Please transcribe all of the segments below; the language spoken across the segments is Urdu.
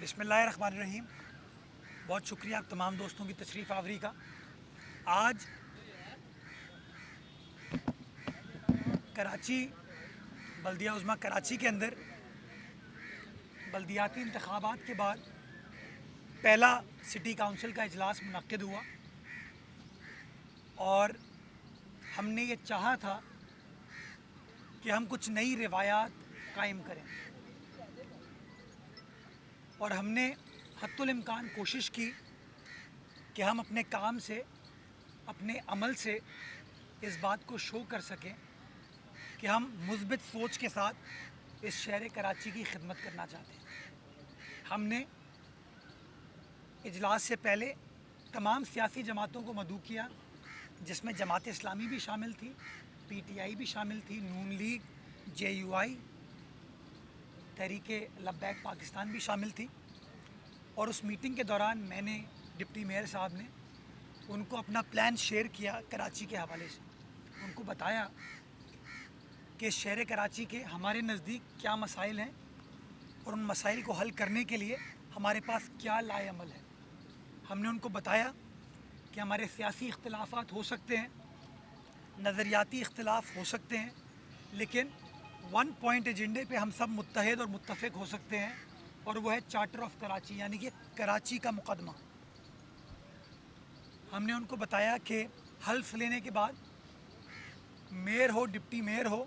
بسم اللہ الرحمن الرحیم. بہت شکریہ آپ تمام دوستوں کی تشریف آوری کا. آج کراچی بلدیہ عظمیٰ کراچی کے اندر بلدیاتی انتخابات کے بعد پہلا سٹی کونسل کا اجلاس منعقد ہوا اور ہم نے یہ چاہا تھا کہ ہم کچھ نئی روایات قائم کریں اور ہم نے حتی الامکان کوشش کی کہ ہم اپنے کام سے اپنے عمل سے اس بات کو شو کر سکیں کہ ہم مثبت سوچ کے ساتھ اس شہر کراچی کی خدمت کرنا چاہتے ہیں. ہم نے اجلاس سے پہلے تمام سیاسی جماعتوں کو مدعو کیا جس میں جماعت اسلامی بھی شامل تھی, پی ٹی آئی بھی شامل تھی, نون لیگ, جے یو آئی, تحریک لبیک پاکستان بھی شامل تھی. اور اس میٹنگ کے دوران میں نے ڈپٹی میئر صاحب نے ان کو اپنا پلان شیئر کیا کراچی کے حوالے سے. ان کو بتایا کہ شہر کراچی کے ہمارے نزدیک کیا مسائل ہیں اور ان مسائل کو حل کرنے کے لیے ہمارے پاس کیا لائے عمل ہے. ہم نے ان کو بتایا کہ ہمارے سیاسی اختلافات ہو سکتے ہیں, نظریاتی اختلاف ہو سکتے ہیں, لیکن ون پوائنٹ ایجنڈے پہ ہم سب متحد اور متفق ہو سکتے ہیں اور وہ ہے چارٹر آف کراچی, یعنی کہ کراچی کا مقدمہ. ہم نے ان کو بتایا کہ حلف لینے کے بعد میئر ہو ڈپٹی میئر ہو,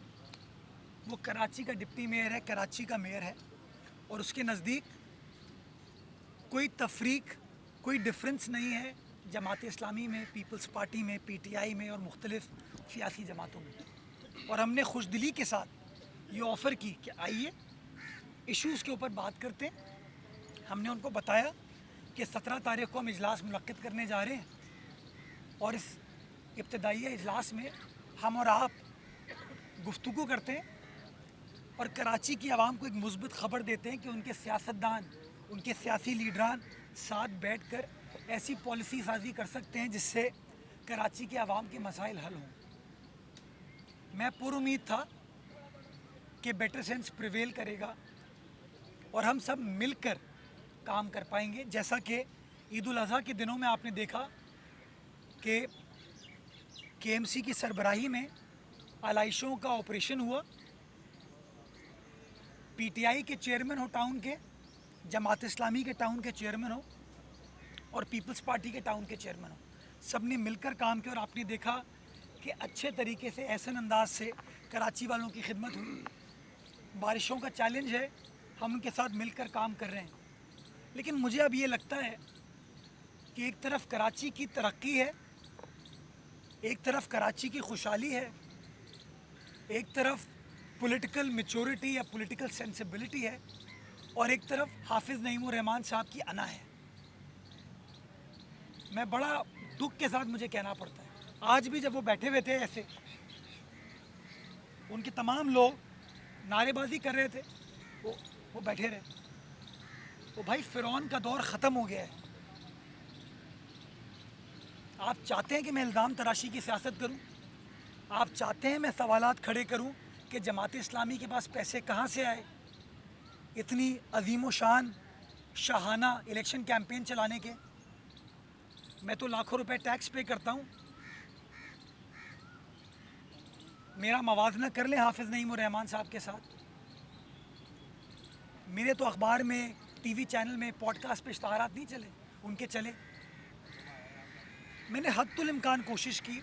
وہ کراچی کا ڈپٹی میئر ہے, کراچی کا میئر ہے, اور اس کے نزدیک کوئی تفریق, کوئی ڈفرینس نہیں ہے جماعت اسلامی میں, پیپلز پارٹی میں, پی ٹی آئی میں اور مختلف سیاسی جماعتوں میں. اور ہم نے خوش دلی کے ساتھ یہ آفر کی کہ آئیے ایشوز کے اوپر بات کرتے ہیں. ہم نے ان کو بتایا کہ 17 تاریخ کو ہم اجلاس منعقد کرنے جا رہے ہیں اور اس ابتدائی اجلاس میں ہم اور آپ گفتگو کرتے ہیں اور کراچی کی عوام کو ایک مثبت خبر دیتے ہیں کہ ان کے سیاستدان, ان کے سیاسی لیڈران ساتھ بیٹھ کر ایسی پالیسی سازی کر سکتے ہیں جس سے کراچی کے عوام کے مسائل حل ہوں. میں پر امید تھا کہ بیٹر سینس پریویل کرے گا اور ہم سب مل کر کام کر پائیں گے. جیسا کہ عید الاضحیٰ کے دنوں میں آپ نے دیکھا کہ کے ایم سی کی سربراہی میں علائشوں کا آپریشن ہوا, پی ٹی آئی کے چیئرمین ہو ٹاؤن کے, جماعت اسلامی کے ٹاؤن کے چیئرمین ہو اور پیپلز پارٹی کے ٹاؤن کے چیئرمین ہو, سب نے مل کر کام کیا اور آپ نے دیکھا کہ اچھے طریقے سے احسن انداز سے کراچی والوں کی خدمت ہوئی. بارشوں کا چیلنج ہے, ہم ان کے ساتھ مل کر کام کر رہے ہیں, لیکن مجھے اب یہ لگتا ہے کہ ایک طرف کراچی کی ترقی ہے, ایک طرف کراچی کی خوشحالی ہے, ایک طرف پولیٹیکل میچورٹی یا پولیٹیکل سینسیبلٹی ہے, اور ایک طرف حافظ نعیم الرحمان صاحب کی انا ہے. میں بڑا دکھ کے ساتھ مجھے کہنا پڑتا ہے, آج بھی جب وہ بیٹھے ہوئے تھے ایسے, ان کے تمام لوگ نعرے بازی کر رہے تھے, وہ بیٹھے رہے. وہ بھائی فرعون کا دور ختم ہو گیا ہے. آپ چاہتے ہیں کہ میں الزام تراشی کی سیاست کروں, آپ چاہتے ہیں میں سوالات کھڑے کروں کہ جماعت اسلامی کے پاس پیسے کہاں سے آئے اتنی عظیم و شان شاہانہ الیکشن کیمپین چلانے کے. میں تو لاکھوں روپے ٹیکس پے کرتا ہوں, میرا موازنہ کر لیں حافظ نعیم الرحمان صاحب کے ساتھ. میرے تو اخبار میں, ٹی وی چینل میں, پوڈ کاسٹ پہ اشتہارات نہیں چلے, ان کے چلے. میں نے حتی الامکان کوشش کی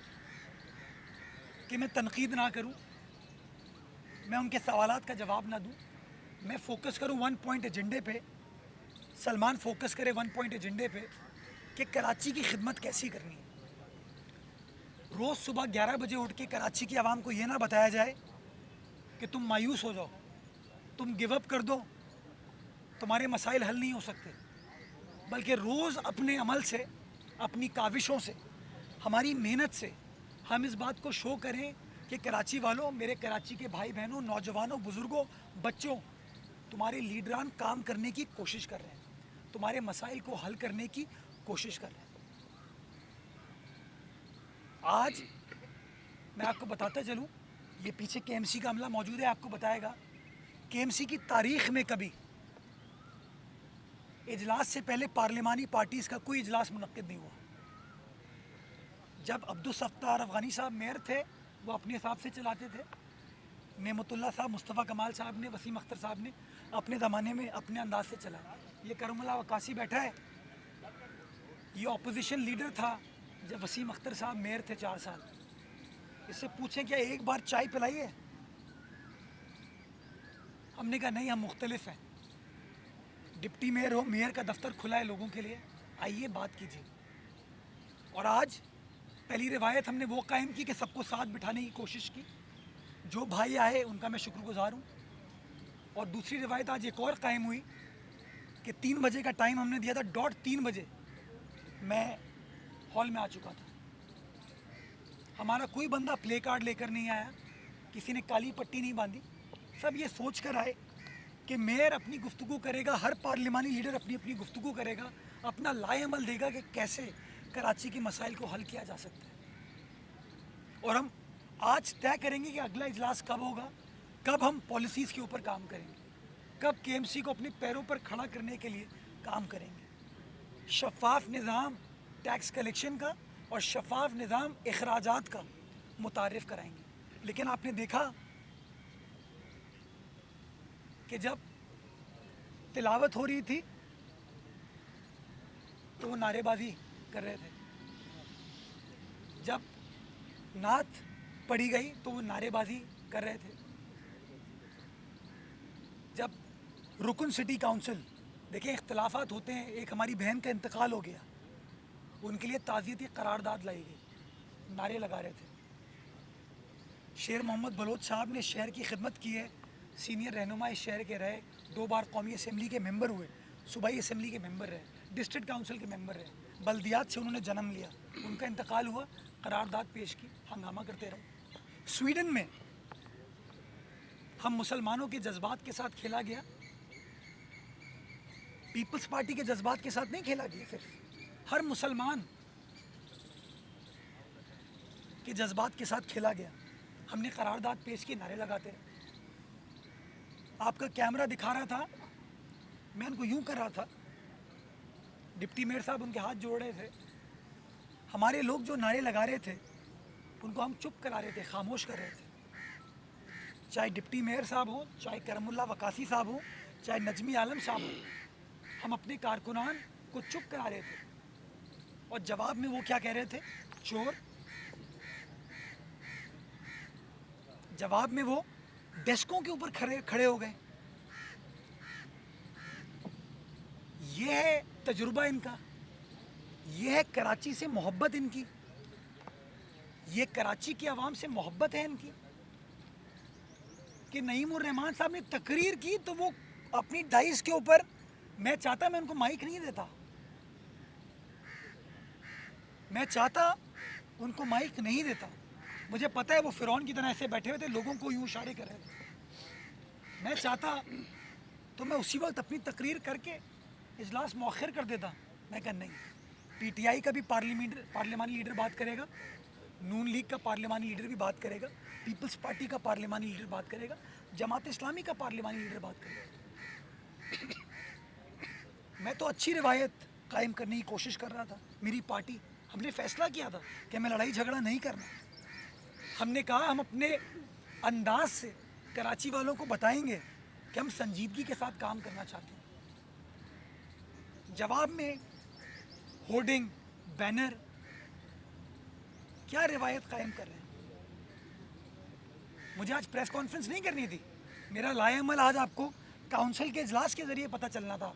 کہ میں تنقید نہ کروں, میں ان کے سوالات کا جواب نہ دوں, میں فوکس کروں ون پوائنٹ ایجنڈے پہ, سلمان فوکس کرے ون پوائنٹ ایجنڈے پہ کہ کراچی کی خدمت کیسی کرنی ہے. روز صبح 11 بجے اٹھ کے کراچی کی عوام کو یہ نہ بتایا جائے کہ تم مایوس ہو جاؤ, تم گیو اپ کر دو, تمہارے مسائل حل نہیں ہو سکتے, بلکہ روز اپنے عمل سے, اپنی کاوشوں سے, ہماری محنت سے ہم اس بات کو شو کریں کہ کراچی والوں, میرے کراچی کے بھائی بہنوں, نوجوانوں, بزرگوں, بچوں, تمہارے لیڈران کام کرنے کی کوشش کر رہے ہیں, تمہارے مسائل کو حل کرنے کی کوشش کر رہے ہیں. آج میں آپ کو بتاتا چلوں, یہ پیچھے کے ایم سی کا عملہ موجود ہے, آپ کو بتائے گا کے ایم سی کی تاریخ میں کبھی اجلاس سے پہلے پارلیمانی پارٹیز کا کوئی اجلاس منعقد نہیں ہوا. جب عبدالستار افغانی صاحب میئر تھے وہ اپنے حساب سے چلاتے تھے. نعمت اللہ صاحب، مصطفیٰ کمال صاحب نے، وسیم اختر صاحب نے اپنے زمانے میں اپنے انداز سے چلایا. یہ کرم اللہ وقاصی بیٹھا ہے، یہ اپوزیشن لیڈر تھا جب وسیم اختر صاحب میئر تھے 4 سال. اس سے پوچھیں کیا ایک بار چائے پلائی ہے؟ ہم نے کہا نہیں، ہم مختلف ہیں. ڈپٹی میئر ہو، میئر کا دفتر کھلا ہے لوگوں کے لیے، آئیے بات کیجیے. اور آج پہلی روایت ہم نے وہ قائم کی کہ سب کو ساتھ بٹھانے کی کوشش کی. جو بھائی آئے ان کا میں شکر گزار ہوں. اور دوسری روایت آج ایک اور قائم ہوئی کہ 3 بجے کا ٹائم ہم نے دیا تھا، ڈاٹ 3 بجے میں ہال میں آ چکا تھا. ہمارا کوئی بندہ پلے کارڈ لے کر نہیں آیا، کسی نے کالی پٹی نہیں باندھی. سب یہ سوچ کر آئے کہ میئر اپنی گفتگو کرے گا، ہر پارلیمانی لیڈر اپنی اپنی گفتگو کرے گا، اپنا لائے عمل دے گا کہ کیسے کراچی کے مسائل کو حل کیا جا سکتا ہے. اور ہم آج طے کریں گے کہ اگلا اجلاس کب ہوگا، کب ہم پالیسیز کے اوپر کام کریں گے، کب کے ایم سی کو اپنے پیروں پر کھڑا کرنے کے لیے کام کریں گے. شفاف نظام ٹیکس کلیکشن کا اور شفاف نظام اخراجات کا متعارف کرائیں گے. لیکن آپ نے دیکھا کہ جب تلاوت ہو رہی تھی تو وہ نعرے بازی کر رہے تھے، جب نعت پڑھی گئی تو وہ نعرے بازی کر رہے تھے، جب رکن سٹی کاؤنسل، دیکھیں اختلافات ہوتے ہیں، ایک ہماری بہن کا انتقال ہو گیا، ان کے لیے تعزیتی قرارداد لائی گئی، نعرے لگا رہے تھے. شیر محمد بلوچ صاحب نے شہر کی خدمت کی ہے، سینئر رہنما اس شہر کے رہے، 2 بار قومی اسمبلی کے ممبر ہوئے، صوبائی اسمبلی کے ممبر رہے، ڈسٹرکٹ کاؤنسل کے ممبر رہے، بلدیات سے انہوں نے جنم لیا. ان کا انتقال ہوا، قرارداد پیش کی، ہنگامہ کرتے رہے. سویڈن میں ہم مسلمانوں کے جذبات کے ساتھ کھیلا گیا، پیپلز پارٹی کے جذبات کے ساتھ نہیں کھیلا گیا، صرف ہر مسلمان کے جذبات کے ساتھ کھیلا گیا. ہم نے قرارداد پیش کی، نعرے لگاتے رہے. آپ کا کیمرہ دکھا رہا تھا، میں ان کو یوں کر رہا تھا، ڈپٹی میئر صاحب ان کے ہاتھ جوڑ رہے تھے. ہمارے لوگ جو نعرے لگا رہے تھے ان کو ہم چپ کرا رہے تھے، خاموش کر رہے تھے. چاہے ڈپٹی میئر صاحب ہوں، چاہے کرم اللہ وقاصی صاحب ہوں، چاہے نجمی عالم صاحب ہوں، ہم اپنے کارکنان کو چپ کرا رہے تھے. اور جواب میں وہ کیا کہہ رہے تھے؟ چور. جواب میں وہ ڈیسکوں کے اوپر کھڑے ہو گئے. یہ ہے تجربہ ان کا، یہ ہے کراچی سے محبت ان کی، یہ کراچی کی عوام سے محبت ہے ان کی. کہ نعیم الرحمان صاحب نے تقریر کی تو وہ اپنی ڈائس کے اوپر، میں چاہتا میں ان کو مائک نہیں دیتا، میں چاہتا ان کو مائک نہیں دیتا. مجھے پتہ ہے وہ فرعون کی طرح ایسے بیٹھے ہوئے تھے، لوگوں کو یوں اشارے کر رہے تھے. میں چاہتا تو میں اسی وقت اپنی تقریر کر کے اجلاس مؤخر کر دیتا. میں کہا نہیں، پی ٹی آئی کا بھی پارلیمانی لیڈر بات کرے گا، نون لیگ کا پارلیمانی لیڈر بھی بات کرے گا، پیپلز پارٹی کا پارلیمانی لیڈر بات کرے گا، جماعت اسلامی کا پارلیمانی لیڈر بات کرے گا. میں تو اچھی روایت قائم کرنے کی کوشش کر رہا تھا. میری پارٹی، ہم نے فیصلہ کیا تھا کہ ہمیں لڑائی جھگڑا نہیں کرنا. ہم نے کہا ہم اپنے انداز سے کراچی والوں کو بتائیں گے کہ ہم سنجیدگی کے ساتھ کام کرنا چاہتے ہیں. جواب میں ہورڈنگ، بینر، کیا روایت قائم کر رہے ہیں. مجھے آج پریس کانفرنس نہیں کرنی تھی، میرا لائے عمل آج آپ کو کاؤنسل کے اجلاس کے ذریعے پتہ چلنا تھا،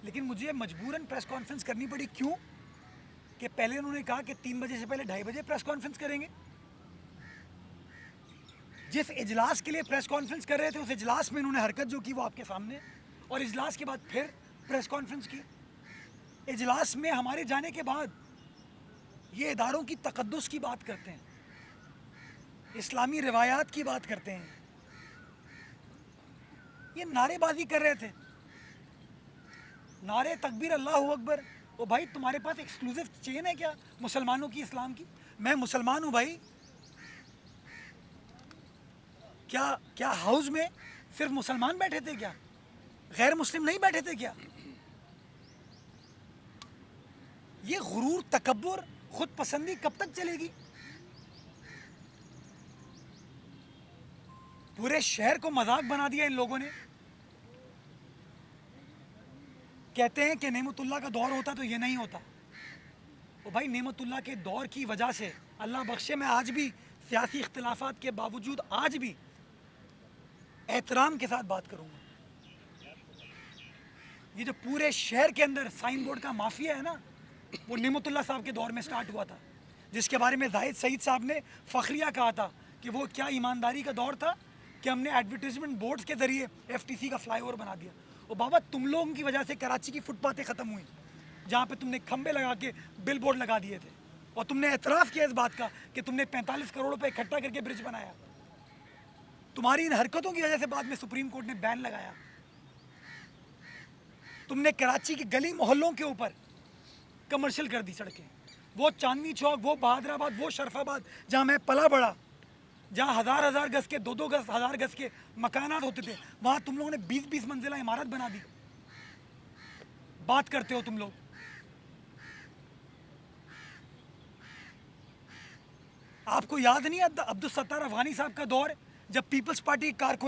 لیکن مجھے مجبوراً پریس کانفرنس کرنی پڑی. کیوں کہ پہلے انہوں نے کہا کہ 3 بجے سے پہلے 2:30 بجے پریس کانفرنس کریں گے. جس اجلاس کے لیے پریس کانفرنس کر رہے تھے اس اجلاس میں انہوں نے حرکت جو کی وہ آپ کے سامنے، اور اجلاس کے بعد پھر پریس کانفرنس کی. اجلاس میں ہمارے جانے کے بعد یہ اداروں کی تقدس کی بات کرتے ہیں، اسلامی روایات کی بات کرتے ہیں. یہ نعرے بازی کر رہے تھے، نعرے تکبیر اللہ اکبر. او بھائی تمہارے پاس ایکسکلوزیو چین ہے کیا مسلمانوں کی، اسلام کی؟ میں مسلمان ہوں بھائی. کیا ہاؤس میں صرف مسلمان بیٹھے تھے کیا؟ غیر مسلم نہیں بیٹھے تھے کیا؟ یہ غرور، تکبر، خود پسندی کب تک چلے گی؟ پورے شہر کو مذاق بنا دیا ان لوگوں نے. کہتے ہیں کہ نعمت اللہ کا دور ہوتا تو یہ نہیں ہوتا. وہ بھائی نعمت اللہ کے دور کی وجہ سے اللہ بخشے میں آج بھی سیاسی اختلافات کے باوجود آج بھی احترام کے ساتھ بات کروں گا. یہ جو پورے شہر کے اندر سائن بورڈ کا مافیا ہے نا، وہ نعمت اللہ صاحب کے دور میں سٹارٹ ہوا تھا، جس کے بارے میں زاہد سعید صاحب نے فخریہ کہا تھا کہ وہ کیا ایمانداری کا دور تھا کہ ہم نے ایڈورٹیزمنٹ بورڈز کے ذریعے ایف ٹی سی کا فلائی اوور بنا دیا. اور بابا تم لوگوں کی وجہ سے کراچی کی فٹ پاتھیں ختم ہوئیں، جہاں پہ تم نے کھمبے لگا کے بل بورڈ لگا دیے تھے، اور تم نے اعتراف کیا اس بات کا کہ تم نے 45 کروڑ روپے اکٹھا کر کے برج بنایا. تمہاری ان حرکتوں کی وجہ سے بعد میں سپریم کورٹ نے بین لگایا. تم نے کراچی کی گلی محلوں کے اوپر کمرشل کر دی سڑکیں. وہ چاندنی چوک، وہ بہادر آباد، وہ شرف آباد جہاں میں پلا بڑا، جہاں ہزار گز کے 2 گز 1000 گز کے مکانات ہوتے تھے، وہاں تم لوگوں نے 20 منزلہ عمارت بنا دی. بات کرتے ہو تم لوگ. آپ کو یاد نہیں عبدالستار افغانی صاحب کا دور، جب پیپلز پارٹی کارکنان